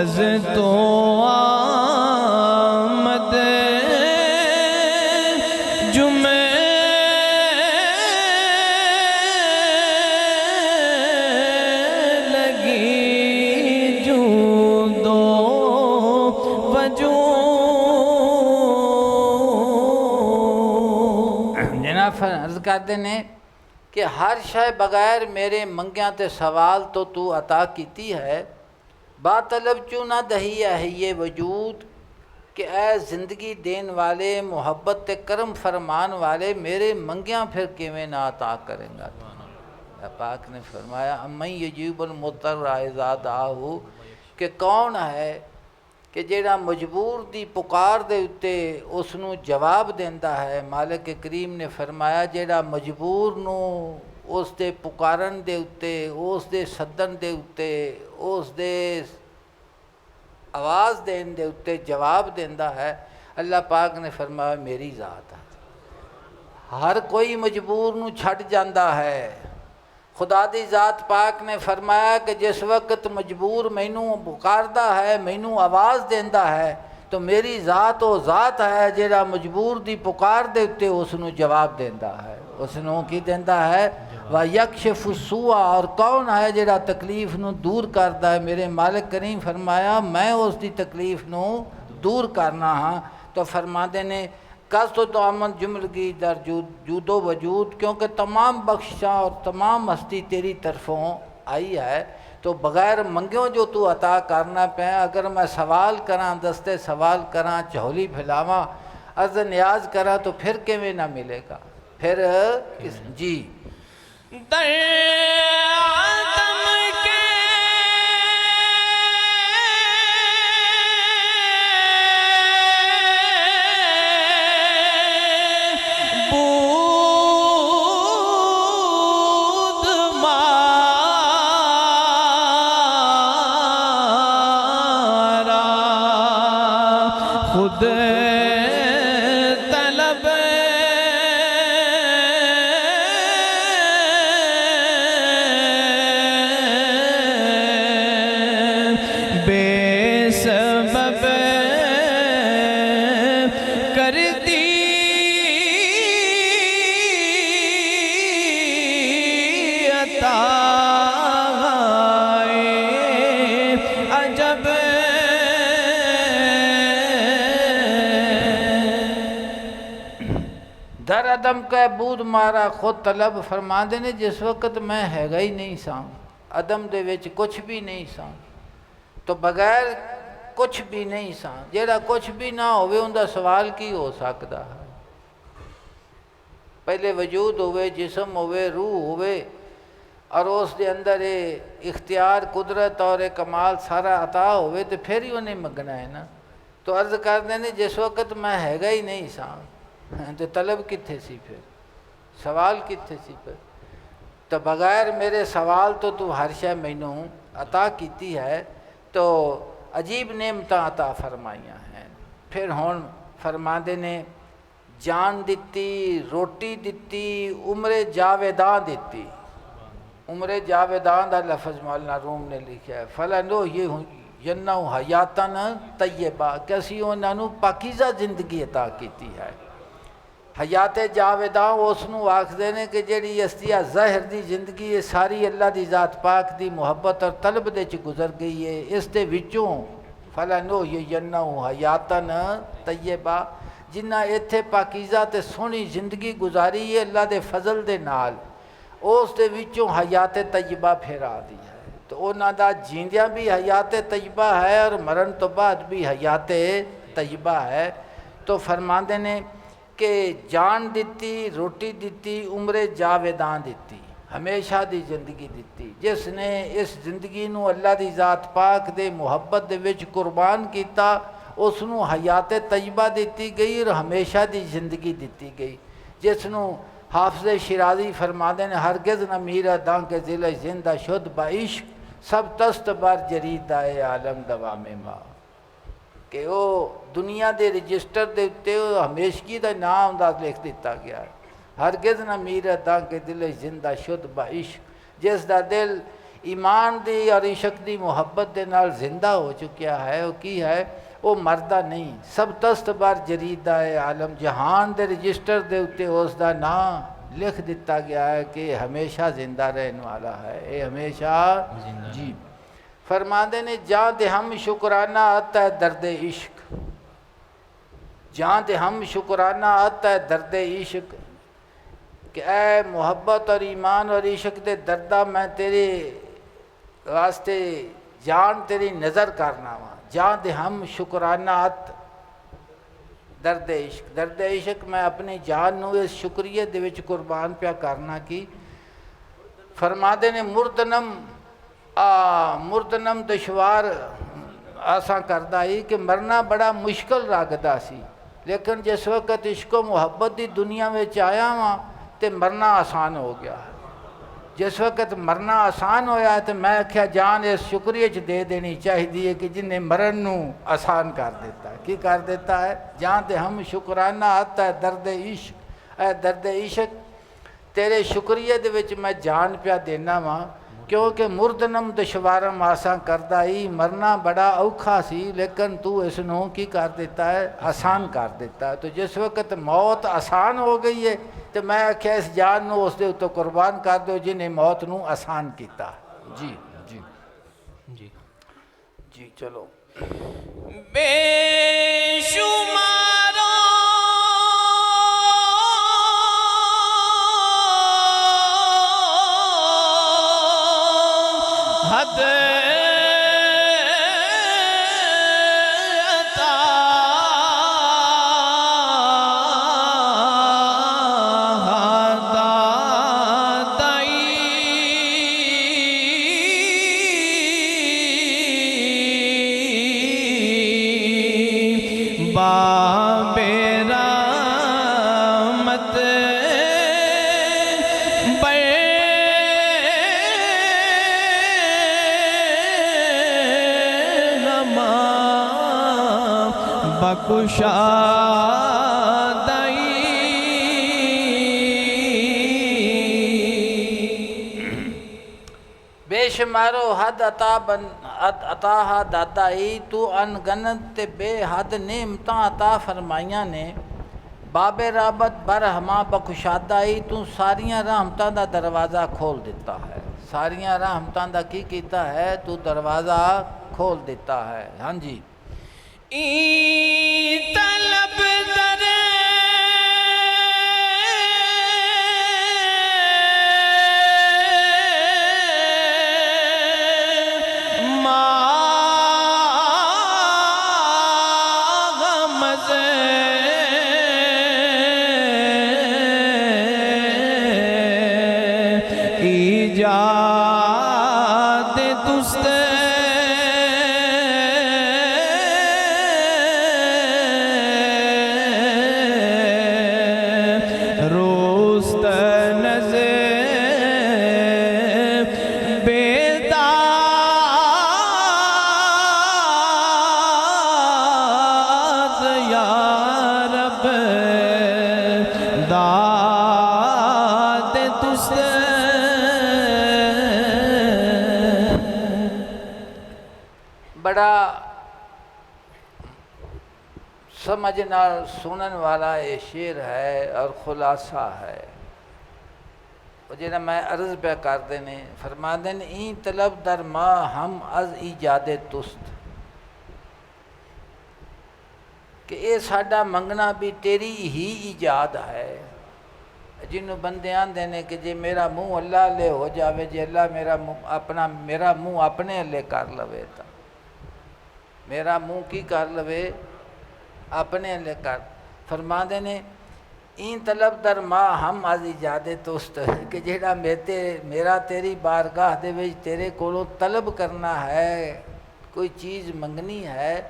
گز تو آمد جمعے لگی جو دو وجود جناب عرض کرتے ہیں کہ ہر شے بغیر میرے منگیاں تے سوال تو عطا کیتی ہے، با طلب چوں نہ دہی ہے یہ وجود، کہ اے زندگی دین والے محبت تے کرم فرمان والے میرے منگیاں پھر کیویں نہ عطا کریں گا۔ اللہ پاک نے فرمایا امن یجیب المضطر اذا دعاہ، کہ کون ہے کہ جیڑا مجبور دی پکار دے اتے اس نو جواب دیندا ہے۔ مالک کریم نے فرمایا جیڑا مجبور نو اس دے پکارن دے اتے، اس دے سدن دے اتے، اس دے آواز دین دے اتے جواب دیندا ہے، اللہ پاک نے فرمایا میری ذات ہے۔ ہر کوئی مجبور نو چھٹ جاندا ہے، خدا دی ذات پاک نے فرمایا کہ جس وقت مجبور مینوں پکاردا ہے، مینوں آواز دیندا ہے، تو میری ذات وہ ذات ہے جیڑا مجبور دی پکار دے اتے اس نو جواب دیندا ہے، اس نو کی دیندا ہے وَيَكْشِفُ السُّوءَ، اور کون ہے جیڑا تکلیف نو دور کردا ہے؟ میرے مالک کریم فرمایا میں اس دی تکلیف نو دور کرنا ہاں۔ تو فرماندے نے کس تو امن جملگی در جود و وجود، کیونکہ تمام بخشاں اور تمام ہستی تیری طرفوں آئی ہے، تو بغیر منگیوں جو تو عطا کرنا پہ، اگر میں سوال کراں دستے سوال کراں جھولی پھیلاواں عرض نیاز کراں تو پھر کیویں نہ ملے گا؟ پھر کس جی در آدم کے بود مارا خود طلب بے سبب کر دی عطا عجب در عدم کا بود مارا خود طلب فرماندے نے جس وقت میں ہیگا ہی نہیں ساں، عدم دے وچ کچھ بھی نہیں ساں، تو بغیر کچھ بھی نہیں ساں، جیڑا کچھ بھی نہ ہوئے ان دا سوال کی ہو سکتا ہے؟ پہلے وجود ہوئے، جسم ہوئے، روح ہوئے، اور اس دے اندر اختیار قدرت اور کمال سارا عطا ہوئے تو پھر ہی انہیں منگنا ہے نا۔ تو عرض کر دینے جس وقت میں ہیگا ہی نہیں ساں تو طلب کتھے سی پھر، سوال کتھے سی پھر؟ تو بغیر میرے سوال تو ہر شے مینوں عطا کیتی ہے، تو عجیب نعمتاں عطا فرمائیاں ہیں۔ پھر ہون فرماندے نے جان دتی، روٹی دتی، عمر جاویداں دتی۔ عمر جاویداں دا لفظ مولانا روم نے لکھا ہے فَلَنُحْيِيَنَّهُ حَيَاتًا طَيِّبَةً، کہ اسی انہاں نوں پاکیزہ زندگی عطا کیتی ہے۔ حیات جاویداں اس نوں آکھدے نے کہ جیڑی استیا ظاہر دی زندگی ہے ساری اللہ دی ذات پاک دی محبت اور طلب دے چ گزر گئی ہے، اس دے وچوں فَلَنُحْيِيَنَّهُ حَيَاتًا طَيِّبَةً، جنہ ایتھے پاکیزہ تے سونی زندگی گزاری ہے اللہ دے فضل دے نال، اس دے وچوں حیات طیبہ پھیرا دی ہے۔ تو انہاں دا جیندیاں بھی حیات طیبہ ہے اور مرن تو بعد بھی حیات طیبہ ہے۔ تو فرماندے نے کہ جان دتی، روٹی دتی، عمر جاویداں دتی، ہمیشہ دی زندگی دتی۔ جس نے اس زندگی نو اللہ دی ذات پاک دے محبت دے وچ قربان کیتا، اس نو حیات طیبہ دیتی گئی اور ہمیشہ دی زندگی دیتی گئی۔ جس نو حافظ شیرازی فرماندے نے ہرگز نہ میرا داں کے ذلِ زندہ شد با عشق، سب تست بر جرید دائے عالم دوام ماں، کہ وہ دنیا دے رجسٹر دے اتے ہمیشگی دا نام دا لکھ دیتا گیا ہے۔ ہرگز نہ میرا داں کے دل زندہ شد با عشق، جس دا دل ایمان دی اور عشق دی محبت دے نال زندہ ہو چکیا ہے، وہ کی ہے؟ وہ مردہ نہیں، سب تست بار جریدہ عالم جہان دے رجسٹر دے اتے اس دا نام لکھ دیتا گیا ہے کہ ہمیشہ زندہ رہنے والا ہے، اے ہمیشہ جی فرماندے نے جہاں دے ہم شکرانہ آتا ہے درد عشق، جہاں دے ہم شکرانہ آتا ہے درد عشق، کہ اے محبت اور ایمان اور عشق دے دردہ میں تیرے واسطے جان تیری نظر کرنا وا، جہاں دے ہم شکرانہ آت درد عشق، درد عشق میں اپنی جان نو اس شکریہ دے وچ قربان پیا کرنا کی فرماندے نے مردنم دشوار آساں کردہ ہی کہ مرنا بڑا مشکل لگدا سی، لیکن جس وقت عشق و محبت دی دنیا میں آیا ہاں تے مرنا آسان ہو گیا ہے، جس وقت مرنا آسان ہویا ہے تو میں کہا جان اس شکریہ چ دے دینی چاہیے کہ جن نے مرن نو آسان کر دیتا ہے، کی کر دیتا ہے؟ جہاں تے ہم شکرانہ آتا ہے درد عشق، اے درد عشق تیرے شکریہ دے وچ میں جان پیا دینا وا، کیونکہ مردنم دشوارم آساں کردہ ہی مرنا بڑا اوکھا سی، لیکن تو اس نو کی کر دیتا ہے؟ آسان کر دیتا ہے۔ تو جس وقت موت آسان ہو گئی ہے تو میں کہ اس جان نو اس دے اتو قربان کر دو جنہیں موت نو آسان کیتا۔ جی جی جی جی چلو بے شماروں حد بے شمارو حد عطا دادا ہی تو انگنت تے بے حد نعمتاں عطا فرمائیاں نے، باب رحمت برہما بخشادہ ہی تو ساریاں رحمتاں دا دروازہ کھول دیتا ہے، ساریاں رحمتاں دا کی کیتا ہے؟ تو دروازہ کھول دیتا ہے۔ ہاں جی طلب در بڑا سمجھ نال سنن والا یہ شعر ہے اور خلاصہ ہے، وہ جنہاں میں عرض پہ کر دینے فرما دین این طلب در ما ہم از ایجاد تست، کہ اے ساڈا منگنا بھی تیری ہی ایجاد ہے، جنہوں بندیاں دینے کہ جے میرا منہ اللہ لے ہو جاوے، جے اللہ میرا منہ اپنے لے کر لوے تا، میرا منہ کی کر لوے اپنے لے کر فرما دینے این طلب در ما ہم از ایجاد توست، کہ جیڑا میرا تیری بارگاہ دے وچ تیرے کولوں طلب کرنا ہے، کوئی چیز منگنی ہے،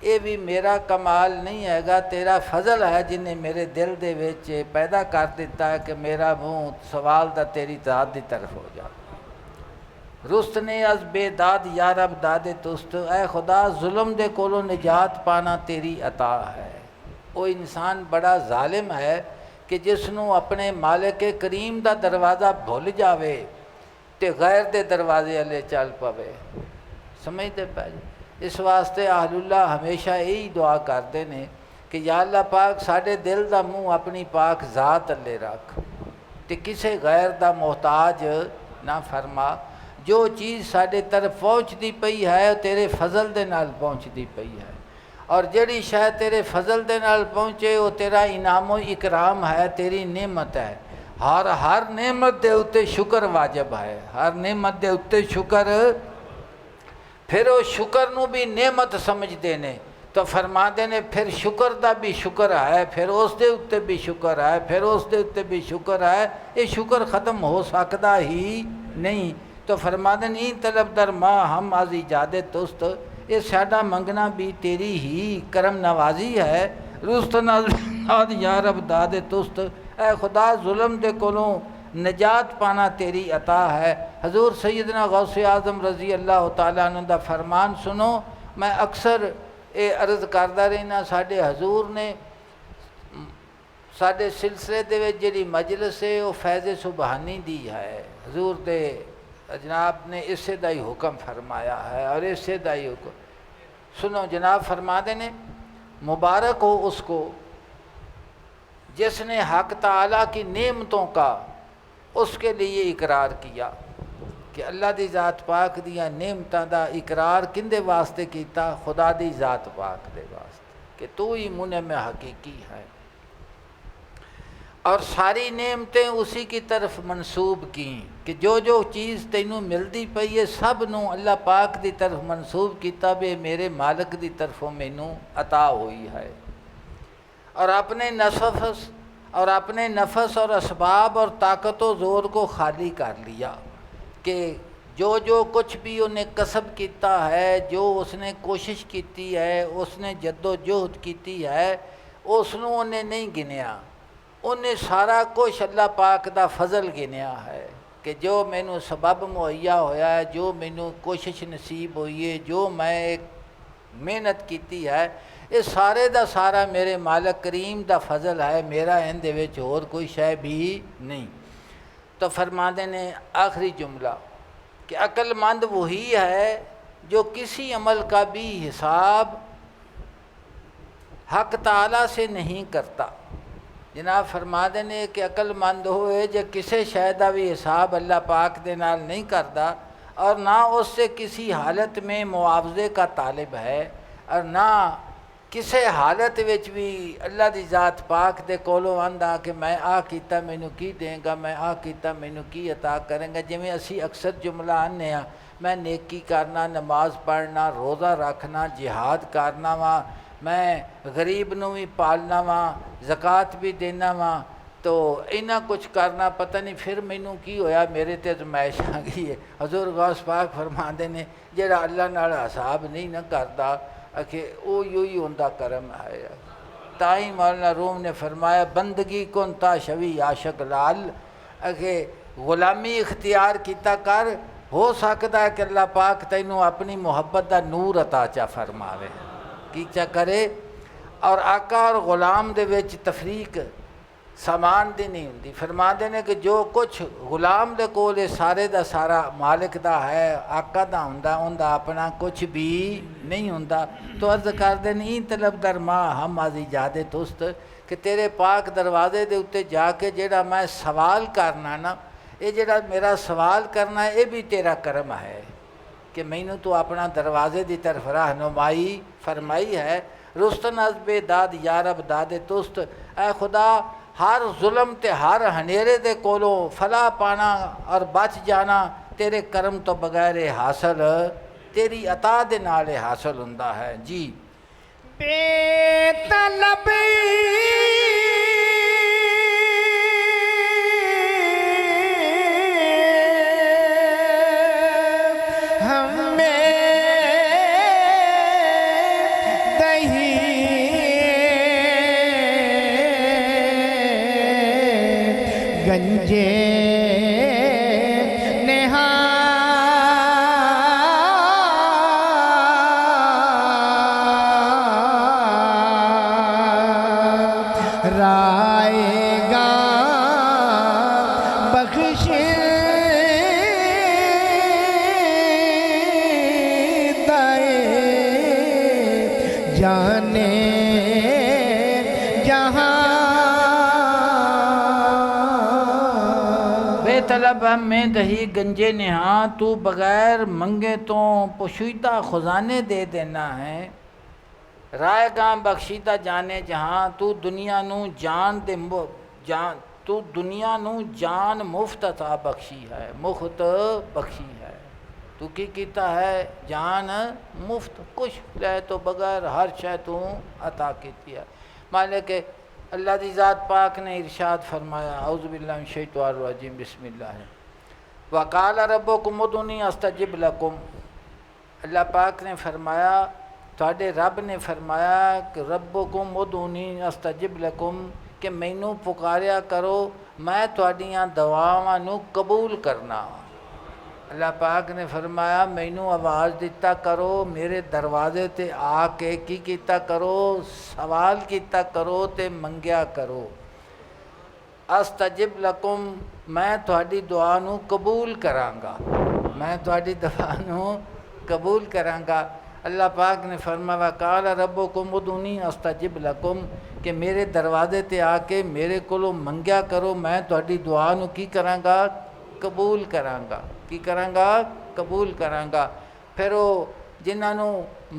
یہ بھی میرا کمال نہیں ہے گا، تیرا فضل ہے جن نے میرے دل دے وچ پیدا کر دیتا ہے کہ میرا منہ سوال دا تیری ذات دی طرف ہو جائے۔ رست نے از بے داد یارب داد تست، اے خدا ظلم دے کولوں نجات پانا تیری عطا ہے۔ وہ انسان بڑا ظالم ہے کہ جس نو اپنے مالک کریم دا دروازہ بھول جاوے تے غیر دے دروازے والے چل پوے. سمجھتے پے جی؟ اس واسطے اہل اللہ ہمیشہ یہی دعا کرتے ہیں کہ یا اللہ پاک ساڈے دل دا منہ اپنی پاک ذات اللہ رکھ تے کسے غیر دا محتاج نہ فرما. جو چیز ساڈے طرف پہنچتی پئی ہے وہ تیرے فضل دے نال پہنچتی پئی ہے، اور جڑی شاید تیرے فضل دے نال پہنچے وہ تیرا انعام و اکرام ہے، تیری نعمت ہے. ہر نعمت دے اتے شکر واجب ہے، ہر نعمت دے اتے شکر. پھر وہ شکر نو بھی نعمت سمجھتے نے تو فرماتے نے پھر شکر دا بھی شکر ہے، پھر اس دے اتے بھی شکر ہے، پھر اس دے اتے بھی شکر ہے. یہ شکر ختم ہو سکتا ہی نہیں. تو فرماتے نے طلب در ماں ہم از ایجاد تست، یہ ساڈا منگنا بھی تیری ہی کرم نوازی ہے. رست ناد یا رب داد تست، اے خدا ظلم دے کولوں نجات پانا تیری عطا ہے. حضور سیدنا غوث اعظم رضی اللہ تعالیٰ عنہ دا فرمان سنو. میں اکثر یہ عرض کردا رہنا، ساڈے حضور نے ساڈے سلسلے دے وچ جڑی مجلس ہے وہ فیض سبحانی دی ہے. حضور دے جناب نے اسے دا ہی حکم فرمایا ہے اور اسے دا ہی حکم. سنو جناب فرماتے نے مبارک ہو اس کو جس نے حق تعالیٰ کی نعمتوں کا اس کے لیے اقرار کیا کہ اللہ دی ذات پاک دیا نعمتاں دا اقرار کندے واسطے کیتا؟ خدا دی ذات پاک دے واسطے کہ تو ہی منعم حقیقی ہے، اور ساری نعمتیں اسی کی طرف منسوب کیں کہ جو جو چیز تینوں ملتی پئی ہے سب نو اللہ پاک دی طرف منسوب کیتا بے میرے مالک دی طرفوں مینوں عطا ہوئی ہے. اور اپنے نفس اور اسباب اور طاقت و زور کو خالی کر لیا کہ جو کچھ بھی انہیں کسب کیتا ہے، جو اس نے کوشش کیتی ہے، اس نے جد و جہد کیتی ہے، اس نو انہیں نہیں گنیا. انہیں سارا کچھ اللہ پاک دا فضل گنیا ہے کہ جو مینوں سبب مہیا ہویا ہے، جو مینوں کوشش نصیب ہوئی ہے، جو میں ایک محنت کیتی ہے، یہ سارے دا سارا میرے مالک کریم دا فضل ہے، میرا ان دے وچ اور کوئی شے بھی نہیں. تو فرماتے نے آخری جملہ کہ عقل مند وہی ہے جو کسی عمل کا بھی حساب حق تعالیٰ سے نہیں کرتا. جناب فرماتے ہیں کہ عقل مند ہوئے جو کسی شے دا بھی حساب اللہ پاک دے نال نہیں کرتا، اور نہ اس سے کسی حالت میں معاوضے کا طالب ہے، اور نہ کسی حالت وچ بھی اللہ دی ذات پاک دے کولوں آندا کہ میں آ کیتا مینوں کی دیں گا، میں آ کیتا مینوں کی عطا کریں گا. جویں اسی اکثر جملہ آنے ہاں میں نیکی کرنا، نماز پڑھنا، روزہ رکھنا، جہاد کرنا وا، میں غریب نو بھی پالنا وا، زکوٰۃ بھی دینا وا، تو اینا کچھ کرنا پتہ نہیں پھر مینوں کی ہویا میرے تے آزمائش آ گئی ہے. حضور غوث پاک فرماندے نے جڑا اللہ نال حساب نہیں نہ کردا کہ او یوہی ہوندا کرم ہے. تائیں مولانا روم نے فرمایا بندگی کن تا شوی عاشق لال، کہ غلامی اختیار کیتا کر، ہو سکتا ہے کہ اللہ پاک تینوں اپنی محبت دا نور عطا چا فرماوے. کی چا کرے؟ اور آقا اور غلام دے وچ تفریق سامان دی نہیں ہوندی. فرماندے نے کہ جو کچھ غلام دے کول سارے دا سارا مالک دا ہے، آقا دا ہوندا، اوندا اپنا کچھ بھی نہیں ہوندا. تو عرض کردے نہیں طلب در ماں ہم از ایجاد تست، کہ تیرے پاک دروازے دے اتے جا کے جڑا میں سوال کرنا نا، یہ جڑا میرا سوال کرنا ہے یہ بھی تیرا کرم ہے کہ مینوں تو اپنا دروازے دی طرف رہنمائی فرمائی ہے. رستن از بے داد یا رب داد تست، اے خدا ہر ظلم تے ہر ہنیرے دے کولوں فلاح پانا اور بچ جانا تیرے کرم تو بغیر حاصل، تیری عطا دے نال حاصل ہوندا ہے. جی بے طلب گنجے نہا رائے گا بخش بے طلب ہم میں دہی گنجے نہاں، تو بغیر منگے تو پوشیدہ خزانے دے دینا ہے، رائے گاں بخشیدہ جانے جہاں، تو دنیا نو جان دے تو دنیا نو جان مفت عطا بخشی ہے، مفت بخشی ہے، تو کی کیتا ہے جان مفت، کچھ لے تو بغیر ہر شے تو عطا کیتی ہے۔ مالک اللہ دی ذات پاک نے ارشاد فرمایا، اعوذ باللہ من الشیطان الرجیم، بسم اللہ ہے، وقال ربکم ادعونی استجب لکم، اللہ پاک نے فرمایا، تواڈے رب نے فرمایا کہ ربکم ادعونی استجب لکم، کہ مینوں پکاریا کرو میں تواڈیاں دعاواں نو قبول کرنا۔ اللہ پاک نے فرمایا مینوں آواز دیتا کرو، میرے دروازے تے آ کے کی کیتا کرو، سوال کیتا کرو تے منگیا کرو، استجب لکم، میں تہاڈی دعا نو قبول کراں گا، میں تہاڈی دعا نو قبول کراں گا۔ اللہ پاک نے فرمایا وقال ربکم ادعونی استجب لکم، کہ میرے دروازے تے آ کے میرے کولوں منگیا کرو، میں تہاڈی دعا نو کی کراں گا، قبول کراں گا، کی کراں گا، قبول کراں گا۔ پھر وہ جنہاں نو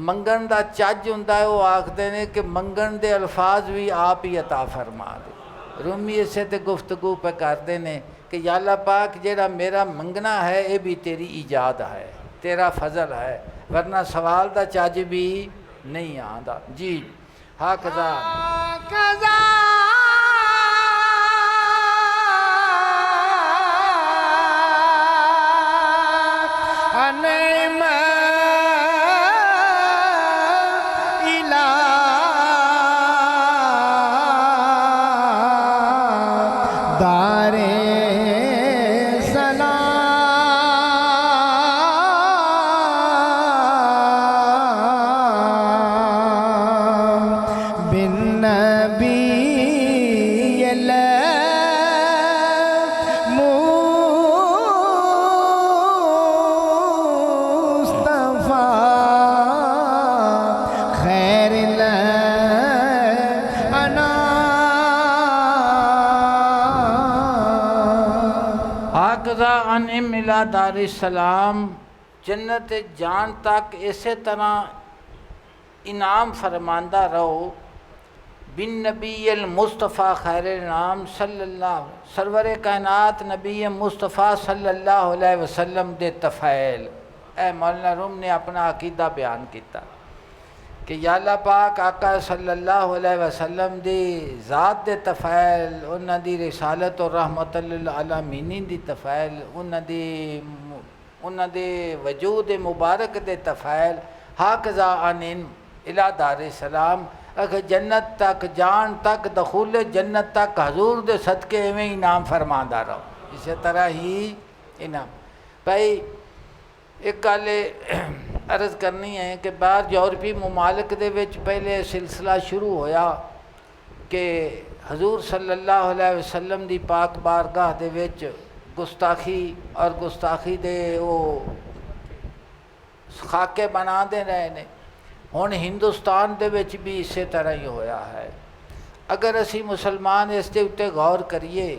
منگن دا چج ہوندا ہے وہ آکھدے نے کہ منگن دے الفاظ بھی آپ ہی عطا فرما دے۔ رومی اسے تے گفتگو پہ کردے نے کہ یا اللہ پاک جیڑا میرا منگنا ہے یہ بھی تیری ایجاد ہے، تیرا فضل ہے، ورنہ سوال دا چج بھی نہیں آندا۔ جی ہاں قضا قضا انعم الہ دار سلام بالنبی انعم الہ دار السلام، جنت جان تک اسی طرح انعام فرماندہ رہو، بن نبی المصطفیٰ خیر نام صلی اللہ، سرور کائنات نبی مصطفیٰ صلی اللہ علیہ وسلم دے تفعیل۔ اے مولانا روم نے اپنا عقیدہ بیان کیتا کہ یا اللہ پاک آقا صلی اللہ علیہ وسلم دی ذات دے تفعیل، انہاں دی رسالت اور رحمت للعالمین دی تفعیل، انہاں دے وجود مبارک دے تفعیل، ہاکذا انعم الہ دار السلام، اگر جنت تک جان تک دخول جنت تک حضور دے صدقے ایویں انعام فرماندہ رہو، اسی طرح ہی انعام۔ بھائی ایک گل عرض کرنی ہے کہ باہر یورپی ممالک دے وچ پہلے سلسلہ شروع ہویا کہ حضور صلی اللہ علیہ وسلم دی پاک بارگاہ دے وچ گستاخی اور گستاخی دے وہ خاکے بنا دے رہے نے، ہن ہندوستان دے وچ بھی اسی طرح ہی ہویا ہے۔ اگر اسی مسلمان اس دے اتے غور کریے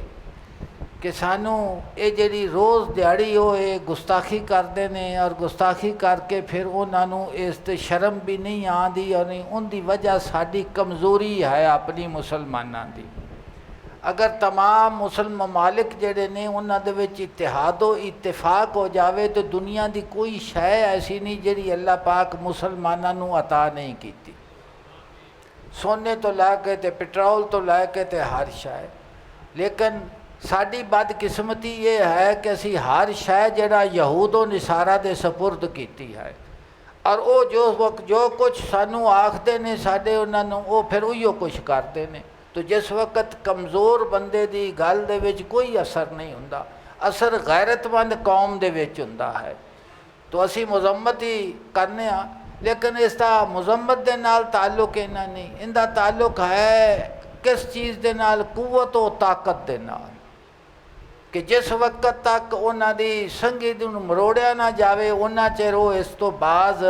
کہ سانو یہ جڑی روز دیہڑی وہ گستاخی کرتے ہیں اور گستاخی کر کے پھر انہوں اس تے شرم بھی نہیں آتی، اور ان دی وجہ ساری کمزوری ہے اپنی مسلمانوں دی۔ اگر تمام مسلم ممالک جڑے نے انہاں دے وچ اتحاد و اتفاق ہو جاوے تو دنیا دی کوئی شے ایسی نہیں جڑی اللہ پاک مسلمانوں عطا نہیں کیتی، سونے تو لے کے تے پٹرول تو لے کے تے ہر شے۔ لیکن ساری بدقسمتی یہ ہے کہ اسی ہر شے جڑا یہود و نصارہ دے سپرد کیتی ہے، اور وہ جو کچھ سانو آکھدے نے ساڈے انہوں وہ پھر وہیو کچھ کرتے ہیں۔ تو جس وقت کمزور بندے دی گل دے وچ کوئی اثر نہیں ہوندا، اثر غیرت مند قوم دے وچ ہوندا ہے۔ تو اسی مذمت ہی کرنے ہاں، لیکن اس دا مذمت دے نال تعلق اینا نہیں، ان دا تعلق ہے کس چیز دے نال؟ قوت و طاقت دے نال، کہ جس وقت تک انہاں دی سنگی دی مروڑیا نہ جاوے انہاں چر وہ اس تو باز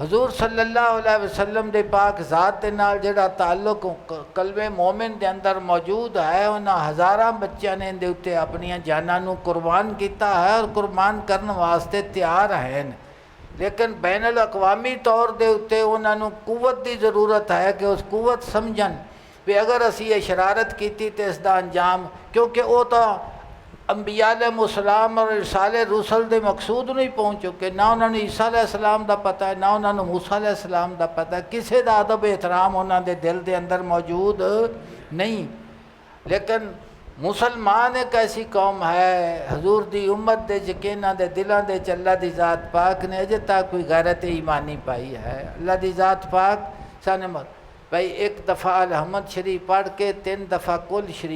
حضور صلی اللہ علیہ وسلم دے پاک ذات دے نال جڑا تعلق قلب مومن دے اندر موجود ہے، انہاں ہزاراں بچیاں نے دے اتے اپنیاں جاناں نو قربان کیتا ہے اور قربان کرن واسطے تیار ہیں، لیکن بین الاقوامی طور دے اتے انہاں نو قوت دی ضرورت ہے کہ اس قوت سمجھن بھی اگر اسی یہ شرارت کیتی تے اس دا انجام، کیونکہ او تو انبیاء علیہ السلام اور رسالے رسل دے مقصود نہیں پہنچ چکے، نہ انہوں نے عیسیٰ علیہ السلام دا پتہ ہے، نہ انہوں نے موسیٰ علیہ السلام دا پتہ ہے، کسی دا ادب احترام انہوں دے دل دے اندر موجود نہیں۔ لیکن مسلمان ایک ایسی قوم ہے، حضور دی امت دے یقیناں دے دلاں دے اللہ دی ذات پاک نے اجے تک کوئی غیرت ایمانی پائی ہے۔ اللہ دی ذات پاک سانے بھائی ایک دفعہ الحمد شریف پڑھ کے 3 دفعہ کل شریف